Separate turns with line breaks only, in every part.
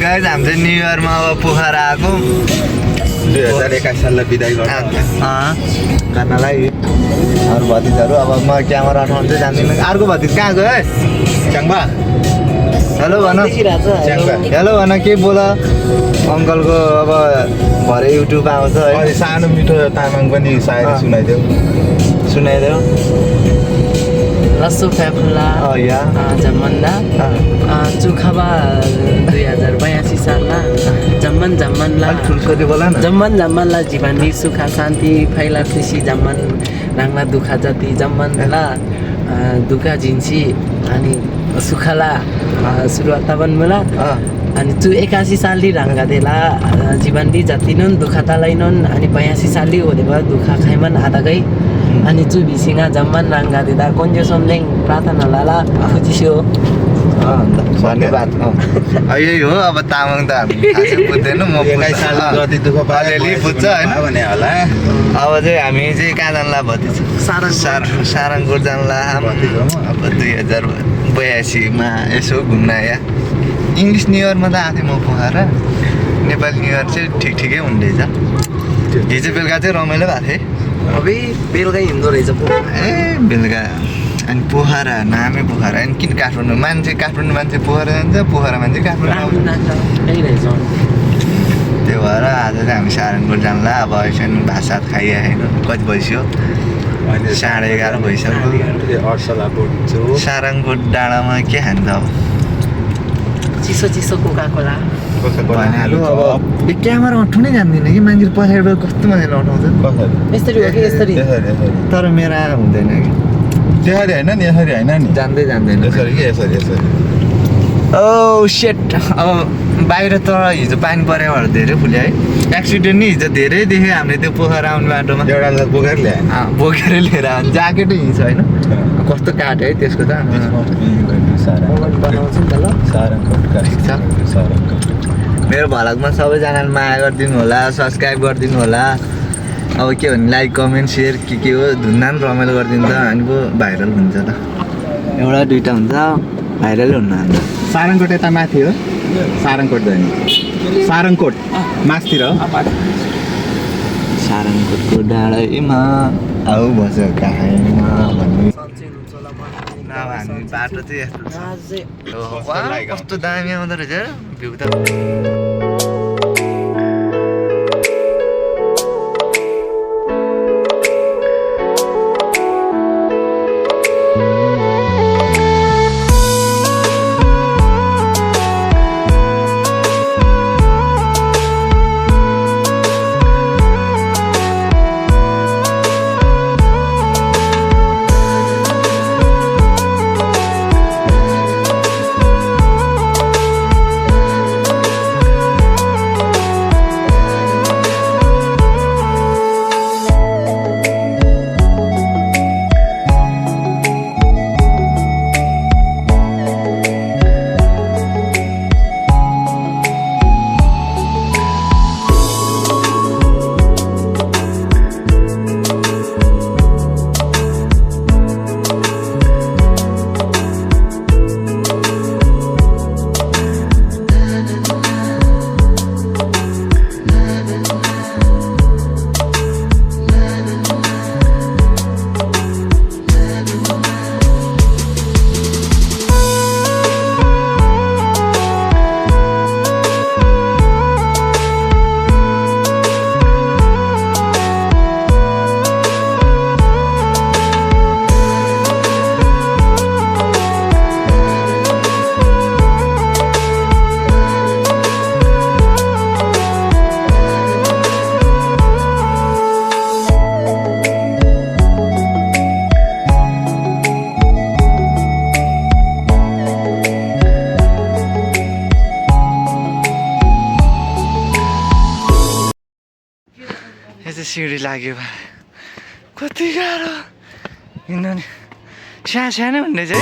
guys हामी चाहिँ new इयरमा अब पोखरा आएको
2021 साललाई बिदाई
गर्नलाई अरू भतिजहरू अब म क्यामेरा उठाउनु चाहिँ जान्दिनँ अर्को भतिज कहाँ गयो है
च्याङ्बा
हेलो भन हेलो भन के बोल अङ्कलको अब भरे युट्युब आउँछ है
अनि सानो मिठो तामाङ पनि सायरी
सुनाइदेऊ
रसो फ्याफुला
या
जमन्दा चुखाबा 2082 सालमा जम्मन जम्मनला
ठुल्छोरी बोला न
जम्मन जम्मनला जीवनी सुख शान्ति फैला खुसी जम्मन राङ्ला दुखा जति जम्मनला दुखा झिन्सी अनि सुखला सुरुवात बन मुला अनि 81 सालली राङ्गा देला जीवनली जति नन् दुखा तलाइनन् अनि 82 सालली होदेबा दुखा खाइमन आधा गई अनि चु भिसिङा जम्मन राङ्गा दिँदा कोन्जो सम्लेङ प्रार्थना लाला खुजिस्यो
धन्यवाद यही हो अब तामाङ त हामी खासै बुझ्दैनौँ म
21 साल जति दुःख
अलिअलि बुझ्छ होइन
भने होला
अब चाहिँ हामी चाहिँ कहाँ जानला भतिज सारङकोट जानला अब 2082मा यसो घुम्न आया इङ्ग्लिस न्यु इयरमा त आएको थिएँ म पोखरा नेपाली न्यु इयर चाहिँ ठिकै हुँदैछ हिजो बेलुका चाहिँ रमाइलो भएको थिएँ
अबे बेलुका हिँड्दो रहेछ
ए बेलुका अनि पोखरा नामै पोखरा अनि किन काठमाडौँ काठमाडौँ मान्छे पोखरा जान्छ पोखरा मान्छे काठमाडौँ
रहेछ
त्यो भएर आज चाहिँ हामी सारङकोट जानला अब एकछिन भात सात खाइआएन कति भइसक्यो 11:30 भइसक्यो सारङकोट डाँडामा के खान्छ अब
चिसो चिसो कोका कोला
भनेको अब यो क्यामेरा उठाउनै जान्दिनँ कि मान्छेले पछाडिबाट कस्तो मजाले उठाउँछ
यसरी हो कि यसरी
तर मेरो आएर हुँदैन कि
त्यसरी होइन नि यसरी होइन नि
जान्दैन
यसरी कि यसरी
ओ सेट अब बाहिर त हिजो पानी परेको भएर धेरै फुल्यो है एक्सिडेन्ट नि हिजो धेरै देख्यो हामीले त्यो पोखरा आउने बाटोमा
एउटा बोकेर ल्याए
बोकेर लिएर आयो ज्याकेटै हिँड्छ होइन कस्तो काट है त्यसको त मेरो भ्लगमा सबैजनाले माया गरिदिनु होला सब्सक्राइब गरिदिनु होला अब के भन्ने लाइक कमेन्ट सेयर के हो धुन्धान रमाइलो गरिदिनु त अनि पो भाइरल हुन्छ त एउटा दुइटा हुन्छ भाइरलै हुन्न अन्त
सारङकोट यता माथि हो सारङकोट जाने सारङकोट मासतिर
सारङकोटको डाँडामा आऊ बस काहीँमा भन्ने अब हामी बाटो चाहिँ यस्तो छ कस्तो दामी आउँदो रहेछ भ्यू त सिँढी लाग्यो कति गाह्रो हिँड्नु नि सानो हुँदैछ है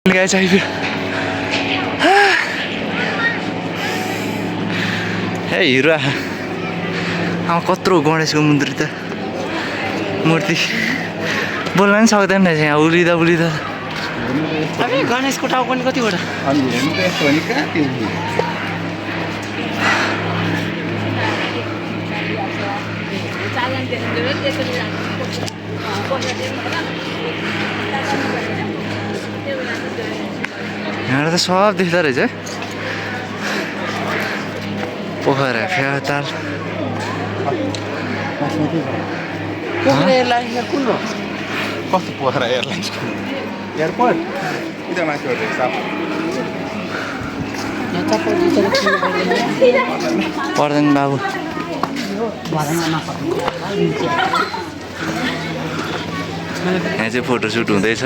गाइस आई ए हिरो कत्रो गणेशको मूर्ति बोल्न पनि सक्दैन रहेछ यहाँ उलिँदा
गणेशको टाउको पनि कतिवटा
अनि हेर्नु त यस्तो हो नि कहाँ त्यो
यहाँ त सब देख्दो रहेछ है पोखरा फेताल
कस्तो पोखरा एयरलाइन्सको एयरपोर्ट कि त माथिबाट साफ
पर्दैन बाबु यहाँ चाहिँ फोटोसुट हुँदैछ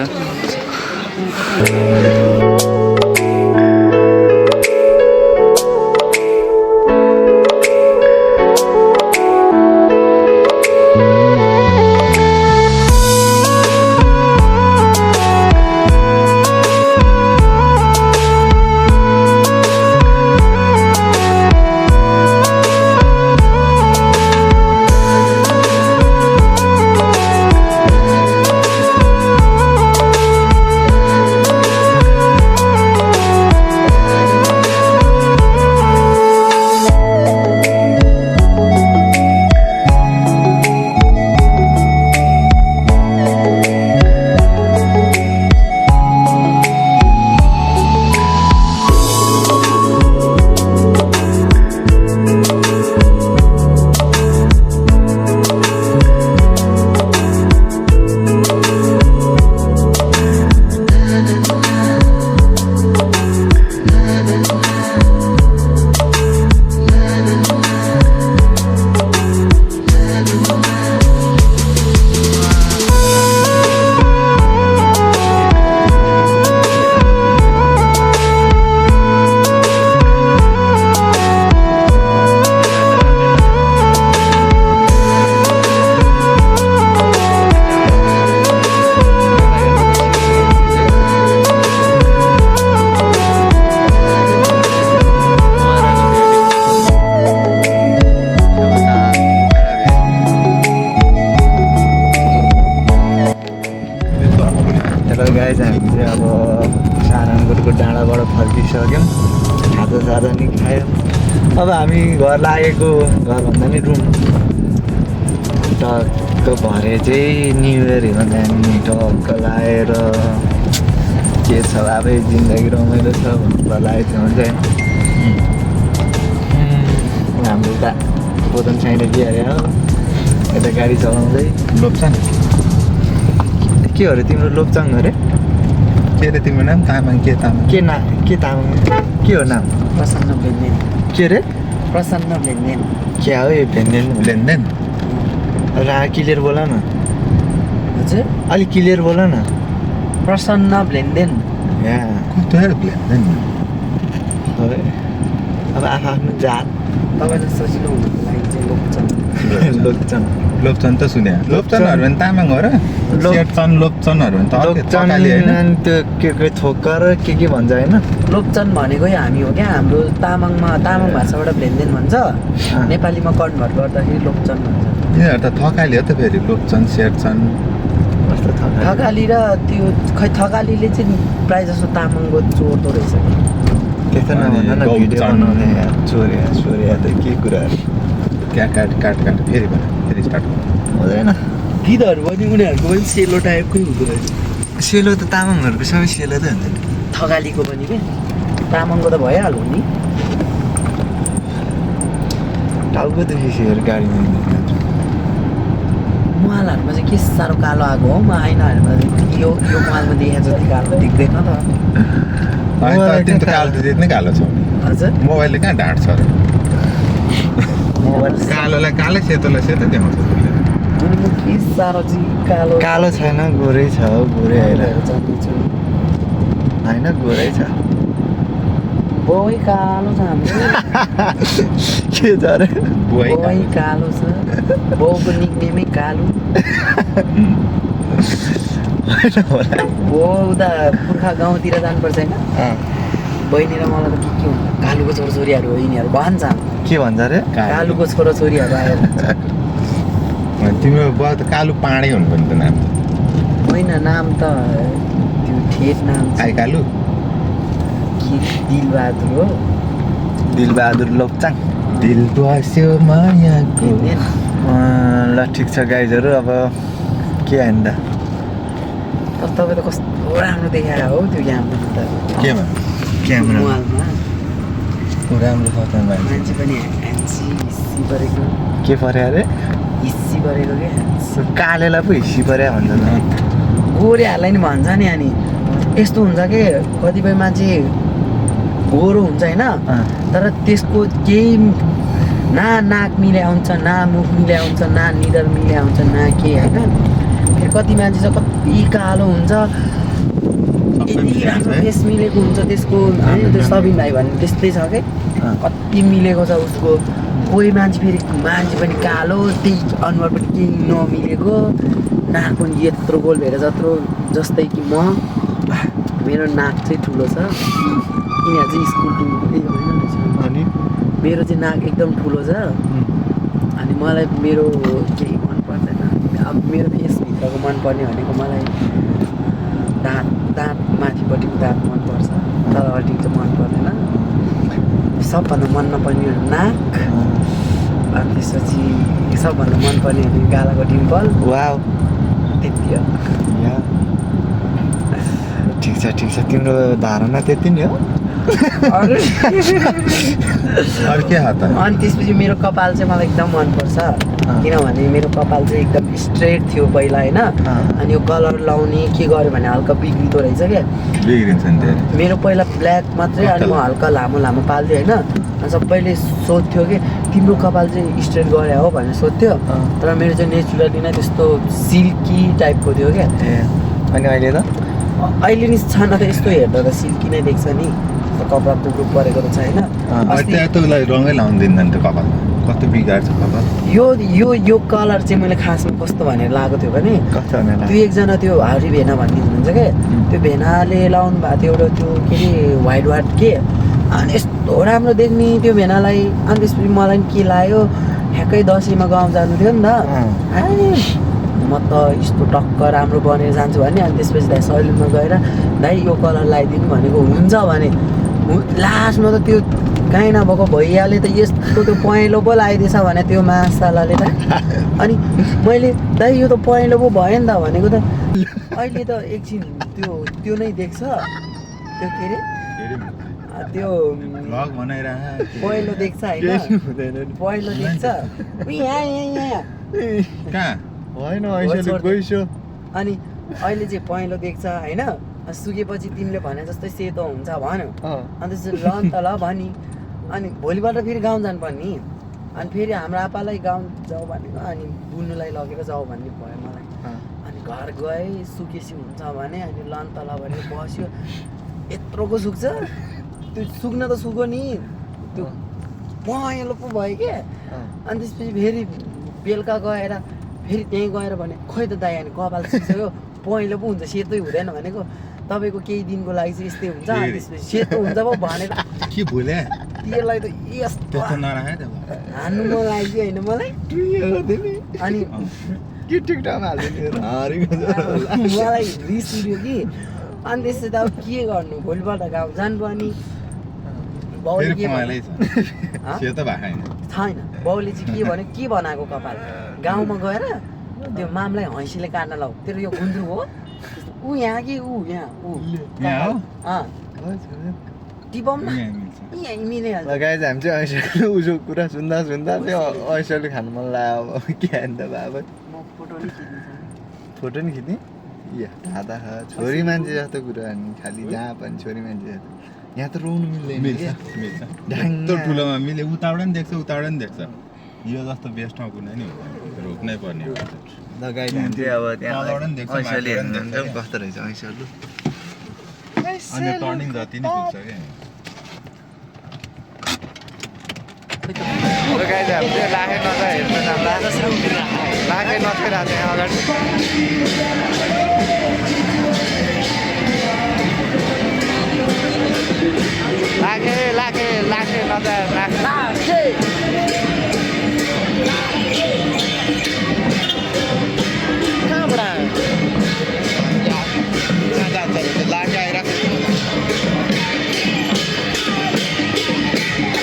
गाइज हामी चाहिँ अब सारङकोटको डाँडाबाट फर्किसक्यौँ खाजा नि खायो अब हामी घर लागेको घरभन्दा नि रुम टक्क भरे चाहिँ न्यु इयर हेर्न जाने टक्क लगाएर के छ अब जिन्दगी रमाइलो छ भन्नु लागेको थियो भने चाहिँ हाम्रो त बोतन साइड दिइहाल्यो हो यता गाडी चलाउँदै
लोप्छन्
के अरे तिम्रो लोप्चाङ अरे
के अरे तिम्रो नाम तामाङ के तामाङ
के तामाङ के हो नाम
प्रसन्न भेन्देन
के अरे
प्रसन्न भेन्देन
क्या हो यो भेन्देन
लेनदेन
र क्लियर बोला न
हजुर
अलिक क्लियर बोला न
प्रसन्न भेन्देन
यहाँ
कस्तो लेनदेन
अब आफ्नो जात
तपाईँलाई सजिलो हुनुको लागि चाहिँ लोप्छन्
लोप्चाङ
लोप्छन् त सुने लोप्छनहरू भने तामाङ हो र सेटचन लोप्छनहरू भने त अर्कै थकाली होइन
अनि त्यो के थोकर के भन्छ होइन
लोप्चन भनेकै हामी हो क्या हाम्रो तामाङमा तामाङ भाषाबाट भेन्देन भन्छ नेपालीमा कन्भर्ट गर्दाखेरि लोप्चन भन्छ
यिनीहरू त थकाली हो त फेरि लोप्छन् सेट्छन्
कस्तो
थकाली र त्यो खै थकालीले चाहिँ प्रायः जस्तो तामाङको चोर्दो रहेछ
त्यस्तो नभन न भिडियो बनाउने चोर्या त के कुराहरू
त्यहाँ काट फेरि स्टार्ट
हुँदैन
गीतहरू पनि उनीहरूको पनि सेलो टाइपकै हुँदो रहेछ
सेलो त तामाङहरूको सबै सेलो त हुन्छ नि
थकालीको पनि के तामाङको त भइहाल्यो नि
टाउको दुखिसकेर गाडीमा
मुहालहरूमा चाहिँ के साह्रो कालो आएको हो म आइनाहरूमा यो मुहालमा देखे जति कालो देख्दैन त
तिमी त कालो त त्यति नै कालो छौ नि
हजुर
मोबाइलले कहाँ ढाँट्छ र
मोबाइल
कालोलाई कालै सेतोलाई सेतो देखाउँछ त्यसले
के साह्रो चाहिँ कालो
कालो छैन गोरै छ गोरै आइरहेको
जान्दैछु
होइन गोरै छ
बोइ कालो छ हाम्रो
के छ अरे
बोइ कालो छ बाउको निक्नेमै कालो बाउ उता पुर्खा गाउँतिर जानुपर्छ होइन बहिनी र मलाई त के हुन्छ कालुको छोराछोरीहरू हो यिनीहरू भन्छ
के भन्छ अरे
कालुको छोराछोरीहरू आयो
तिम्रो बुवा त कालु पाँडै हुनु पनि त नाम त
होइन नाम त त्यो ठेट नाम
आइ कालु
कि दिलबहादुर हो
दिलबहादुर लोप्चाङ
दिल बस्यो मायाको
ल ठिक छ गाइजहरू अब के होइन त
तपाईँ त कस्तो राम्रो देखाएर हो त्यो क्यामरा त
केमा
क्यामेरा
मोबाइलमा
राम्रो छ त
मान्छे पनि ह्यान्सी हिस्सी परेको
के पर्यो अरे
हिस्सी परेको क्या
कालेलाई पो हिस्सी पर्यो भन्छ त
गोरेहरूलाई नि भन्छ नि अनि यस्तो हुन्छ कि कतिपय मान्छे गोरो हुन्छ होइन तर त्यसको केही ना नाक मिले आउँछ ना मुख मिले आउँछ ना निडर मिले आउँछ ना के होइन फेरि कति मान्छे चाहिँ कति कालो हुन्छ यति राम्रो फेस मिलेको हुन्छ त्यसको होइन त्यो सबिन भाइ भन्ने त्यस्तै छ कि कति मिलेको छ उसको कोही मान्छे फेरि मान्छे पनि कालो त्यही अनुहार पनि केही नमिलेको नाक पनि यत्रो गोल भेर जत्रो जस्तै कि म मेरो नाक चाहिँ ठुलो छ यिनीहरू चाहिँ स्कुल टुलको होइन
अनि
मेरो चाहिँ नाक एकदम ठुलो छ अनि मलाई मेरो केही मन पर्दैन अब मेरो फेसभित्रको मनपर्ने भनेको मलाई दाँत माथिपट्टिको दाँत मनपर्छ तलपट्टिको चाहिँ मन पर्दैन सबभन्दा मन नपर्ने नाक अनि त्यसपछि सबभन्दा मनपर्ने भनेको गालाको डिम्पल
वाउ
त्यति हो
ठिक छ तिम्रो धारणा त्यति नै हो
अरू के हात
अनि त्यसपछि मेरो कपाल चाहिँ मलाई एकदम मनपर्छ किनभने मेरो कपाल चाहिँ एकदम स्ट्रेट थियो पहिला होइन अनि यो कलर लाउने के गर्यो भने हल्का बिग्रिँदो रहेछ क्या
बिग्रिन्छ नि त्यो
मेरो पहिला ब्ल्याक मात्रै अनि म हल्का लामो पाल्थेँ होइन अनि सबैले सोध्थ्यो कि तिम्रो कपाल चाहिँ स्ट्रेट गरे हो भनेर सोध्थ्यो तर मेरो चाहिँ नेचुरली नै त्यस्तो सिल्की टाइपको थियो क्या
अनि अहिले त
अहिले नि छाना त यस्तो हेर्दा त सिल्की नै देख्छ नि कपाल टुक्रो परेको त छैन
त्यसलाई रङै लाउनु दिँदैन त्यो कपाल कस्तो बिगार्छ कपाल
यो कलर चाहिँ मैले खासमा कस्तो भनेर लगाएको थियो भने
कस्तो भनेर
दुई एकजना त्यो हाउरी भेना भन्ने हुनुहुन्छ क्या त्यो भेनाले लाउनु भएको थियो एउटा त्यो के अरे वाइट के अनि यस्तो राम्रो देख्ने त्यो भेनालाई अनि त्यसपछि मलाई के लाग्यो ठ्याक्कै दसैँमा गाउँ जानु थियो नि त म त यस्तो टक्क राम्रो बनेर जान्छु भने अनि त्यसपछि दाइ सैलुनमा गएर दाइ यो कलर लगाइदिनु भनेको हुन्छ भने लास्टमा त त्यो काहीँ नभएको भइहाल्यो त यस्तो त्यो पहेँलो पो लगाइदिएछ भने त्यो मासालाले त अनि मैले दाइ यो त पहेँलो पो भयो नि त भनेको त अहिले त एकछिन त्यो नै देख्छ त्यो के अरे त्यो पहेँलो देख्छ होइन पहेँलो देख्छ यहाँ
होइन गइसो
अनि अहिले चाहिँ पहेँलो देख्छ होइन सुकेपछि तिमीले भने जस्तै सेतो हुन्छ भन्यो अनि त्यसपछि ल त ल भनी अनि भोलिपल्ट फेरि गाउँ जानुपर्ने अनि फेरि हाम्रो आपालाई गाउँ जाऊ भनेको अनि बुन्नुलाई लगेर जाऊ भन्ने भयो मलाई अनि घर गएँ सुकेसी हुन्छ भने अनि लन तल भनेर बस्यो यत्रोको सुक्छ त्यो सुक्न त सुक्यो नि त्यो पहेँलो पो भयो क्या अनि त्यसपछि फेरि बेलुका गएर फेरि त्यहीँ गएर भने खोइ त दाइ अनि कपाल सुक्सक्यो पहेँलो पो हुन्छ सेतै हुँदैन भनेको तपाईँको केही दिनको लागि चाहिँ यस्तै हुन्छ अनि त्यसपछि सेतो हुन्छ पो भनेर
के भुले
त्यसलाई त यस्तो हान्नु मन लाग्यो होइन मलाई अनि
के ठिक ठाउँमा
मलाई रिस उठ्यो कि अनि त्यसपछि त अब के गर्नु भोलिपल्ट गाउँ जानु अनि बाउले के छैन बाउले चाहिँ के भन्यो के बनाएको कपाल गाउँमा गएर त्यो मामलाई हैँसीले काट्न लाऊ तेरो यो गुन्द्रु हो ऊ यहाँ कि ऊ यहाँ ऊ टिपम यहीँ मिलिहाल्छ
गाइज हामी चाहिँ ऐसोले उसो कुरा सुन्दा चाहिँ ऐसोले खानु मन लाग्यो अब के हान्दा बाबा
म
फोटो नि खिच्ने या थाहा छोरी मान्छे जस्तो कुरा अनि खालि जहाँ पनि छोरी मान्छे जस्तो यहाँ त रोउनु मिल्दैन
यत्रो ठुलोमा मिले उताबाट पनि देख्छ यो जस्तो बेस्ट ठाउँ कुनै नि रोक्नै पर्ने
लगाइ चाहिँ अब त्यहाँ ऐसोले हेर्नुहुन्छ कस्तो रहेछ ऐसोलु
अनि टर्निङ जति नै पुग्छ क्या
अब गाइज हामी चाहिँ लाखे नचा हेर्नु जाँदा लाखे नछिरहेको यहाँ अगाडि लाखे राजा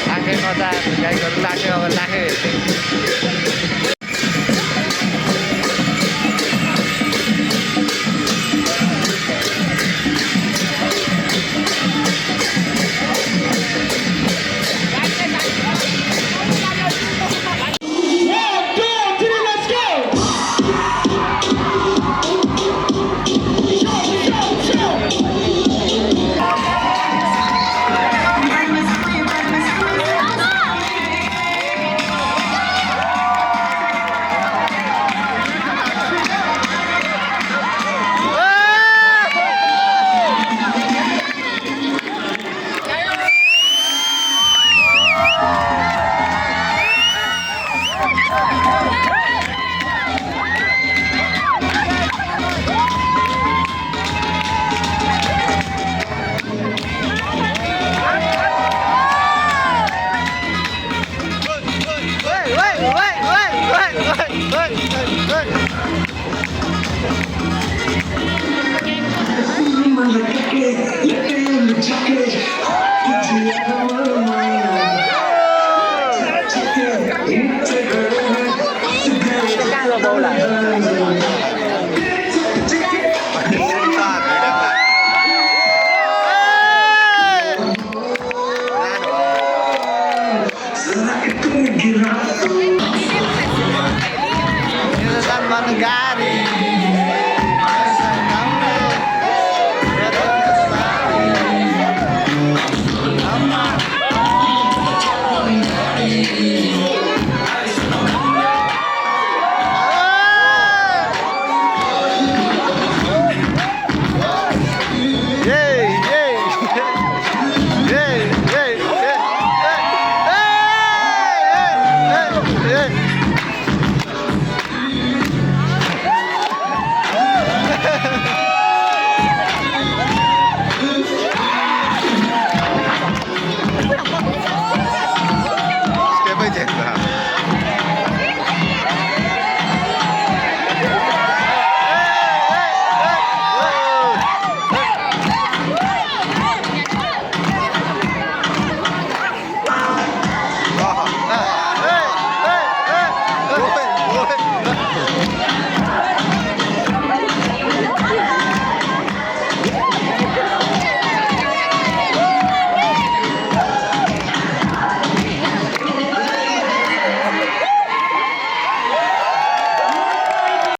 लाखे मजा गाईहरू लाखे अब लाखे Guys